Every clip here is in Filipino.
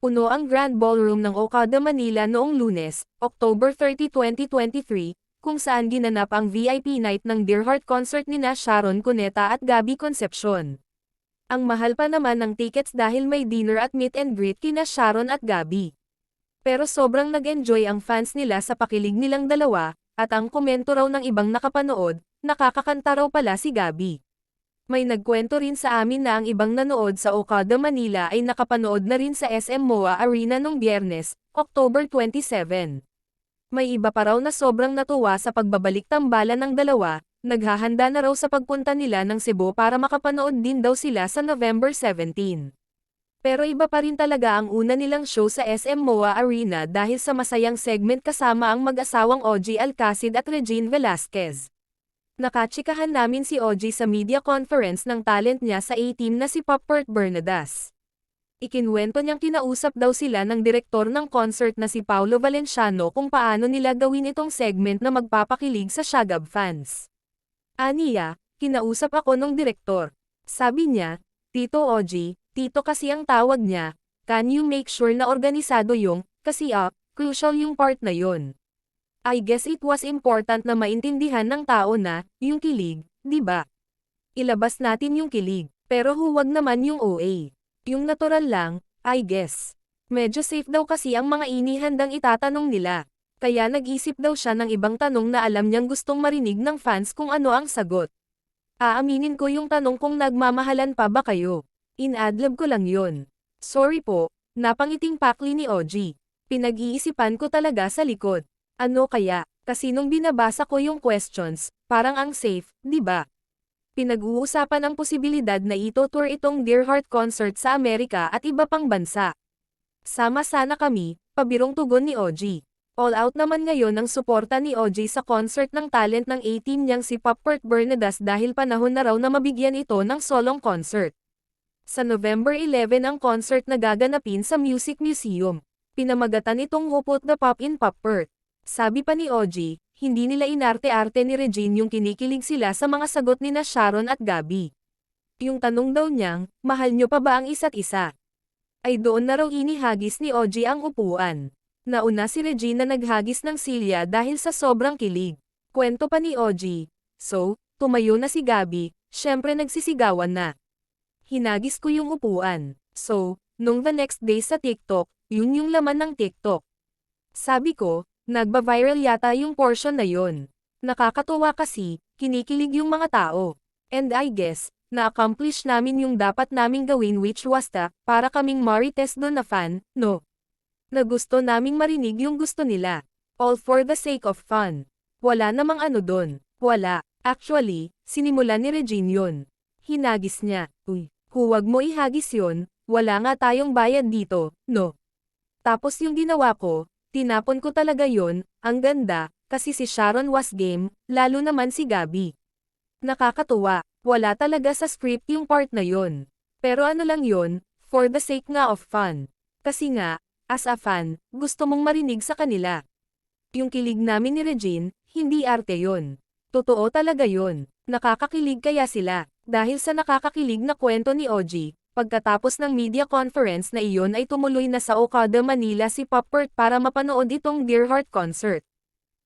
Puno ang Grand Ballroom ng Okada Manila noong Lunes, October 30, 2023, kung saan ginanap ang VIP night ng Dear Heart concert nina Sharon Cuneta at Gabby Concepcion. Ang mahal pa naman ng tickets dahil may dinner at meet and greet kina Sharon at Gabby. Pero sobrang nag-enjoy ang fans nila sa pakilig nilang dalawa, at ang komento raw ng ibang nakapanood, nakakakanta raw pala si Gabby. May nagkwento rin sa amin na ang ibang nanood sa Okada Manila ay nakapanood na rin sa SM MOA Arena nung Biyernes, October 27. May iba pa raw na sobrang natuwa sa pagbabalik tambalan ng dalawa, naghahanda na raw sa pagpunta nila ng Cebu para makapanood din daw sila sa November 17. Pero iba pa rin talaga ang una nilang show sa SM MOA Arena dahil sa masayang segment kasama ang mag-asawang OG Alcacid at Regine Velasquez. Nakachikahan namin si OG sa media conference ng talent niya sa A-Team na si Popert Bernadas. Ikinwento niyang kinausap daw sila ng direktor ng concert na si Paulo Valenciano kung paano nila gawin itong segment na magpapakilig sa Shagab fans. Aniya, kinausap ako nung direktor. Sabi niya, Tito OG, Tito kasi ang tawag niya, can you make sure na organisado yung, kasi crucial yung part na yon. I guess it was important na maintindihan ng tao na, yung kilig, di ba? Ilabas natin yung kilig, pero huwag naman yung OA. Yung natural lang, I guess. Medyo safe daw kasi ang mga inihandang itatanong nila. Kaya nag-isip daw siya ng ibang tanong na alam niyang gustong marinig ng fans kung ano ang sagot. Aaminin ko yung tanong kung nagmamahalan pa ba kayo. In-adlib ko lang yun. Sorry po, napangiting pakli ni OG. Pinag-iisipan ko talaga sa likod. Ano kaya, kasi nung binabasa ko yung questions, parang ang safe, di ba? Pinag-uusapan ang posibilidad na ito-tour itong Dear Heart concert sa Amerika at iba pang bansa. Sama sana kami, pabirong tugon ni OG. All out naman ngayon ang suporta ni OG sa concert ng talent ng A-Team niyang si Popert Bernadas dahil panahon na raw na mabigyan ito ng solong concert. Sa November 11 ang concert na gaganapin sa Music Museum. Pinamagatan itong Who Put the Pop in Popert. Sabi pa ni OG, hindi nila inarte-arte ni Regine yung kinikilig sila sa mga sagot nina Sharon at Gabby. Yung tanong daw niyang, mahal nyo pa ba ang isa't isa? Ay doon na raw inihagis ni OG ang upuan. Nauna si Regine na naghagis ng silya dahil sa sobrang kilig. Kwento pa ni OG. So, tumayo na si Gabby, syempre nagsisigawan na. Hinagis ko yung upuan. So, nung the next day sa TikTok, yun yung laman ng TikTok. Sabi ko, nagba-viral yata yung portion na yun. Nakakatuwa kasi, kinikilig yung mga tao. And I guess, na-accomplish namin yung dapat naming gawin which was para kaming marites doon na fan, no? Na gusto naming marinig yung gusto nila. All for the sake of fun. Wala namang ano doon. Wala. Actually, sinimulan ni Regine yun. Hinagis niya. Uy, huwag mo ihagis yun, wala nga tayong bayad dito, no? Tapos yung ginawa ko, tinapon ko talaga yun, ang ganda, kasi si Sharon was game, lalo naman si Gabby. Nakakatuwa, wala talaga sa script yung part na yun. Pero ano lang yun, for the sake nga of fun. Kasi nga, as a fan, gusto mong marinig sa kanila. Yung kilig namin ni Regine, hindi arte yun. Totoo talaga yun. Nakakakilig kaya sila. Dahil sa nakakakilig na kwento ni OG, pagkatapos ng media conference na iyon ay tumuloy na sa Okada Manila si Popert para mapanood itong Dear Heart concert.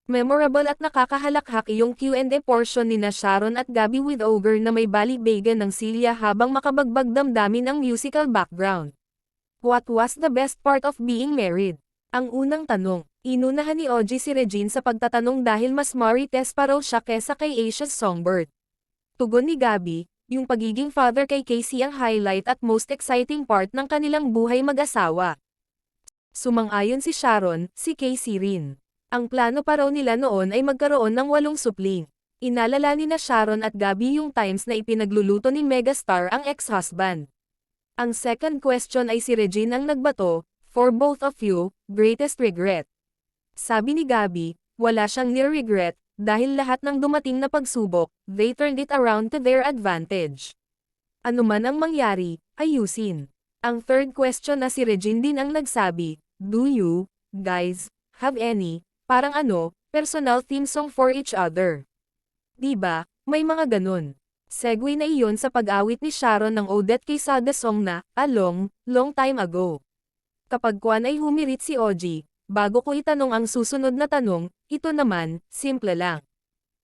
Memorable at nakakahalakhak yung Q&A portion ni Sharon at Gabby with Ogre na may balibagan ng silya habang makabagbag damdamin ang musical background. What was the best part of being married? Ang unang tanong, inunahan ni OG si Regine sa pagtatanong dahil mas marites pa raw siya kesa kay Asia's Songbird. Tugon ni Gabby, yung pagiging father kay Casey ang highlight at most exciting part ng kanilang buhay mag-asawa. Sumang-ayon si Sharon, si Casey rin. Ang plano pa raw nila noon ay magkaroon ng 8 supling. Inalala ni Sharon at Gabby yung times na ipinagluluto ni megastar ang ex-husband. Ang second question ay si Regine ang nagbato, for both of you, greatest regret. Sabi ni Gabby, wala siyang nire-regret, dahil lahat ng dumating na pagsubok, they turned it around to their advantage. Ano man ang mangyari, ayusin. Ang third question na si Regine din ang nagsabi, do you, guys, have any, parang personal theme song for each other? Diba, may mga ganun. Segue na iyon sa pag-awit ni Sharon ng Odette Quesada song na, A Long, Long Time Ago. Kapag Kwan ay humirit si Oji, bago ko itanong ang susunod na tanong, ito naman, simple lang.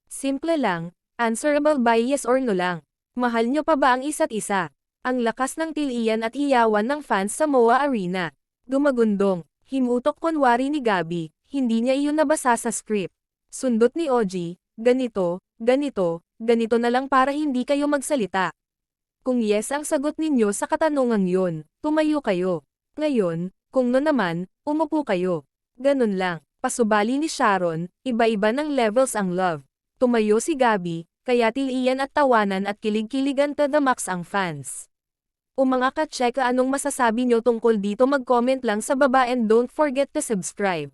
Simple lang, answerable by yes or no lang. Mahal nyo pa ba ang isa't isa? Ang lakas ng tiliyan at hiyawan ng fans sa MOA Arena. Dumagundong, himutok kunwari ni Gabi, hindi niya iyon nabasa sa script. Sundot ni Oji, ganito, ganito, ganito na lang para hindi kayo magsalita. Kung yes ang sagot ninyo sa katanungang yun, tumayo kayo. Ngayon, kung no naman, umupo kayo. Ganun lang. Pasubali ni Sharon, iba-iba ng levels ang love. Tumayo si Gabi, kaya tiliyan at tawanan at kilig-kiligan to the max ang fans. O mga ka-check anong masasabi nyo tungkol dito, mag-comment lang sa baba and don't forget to subscribe.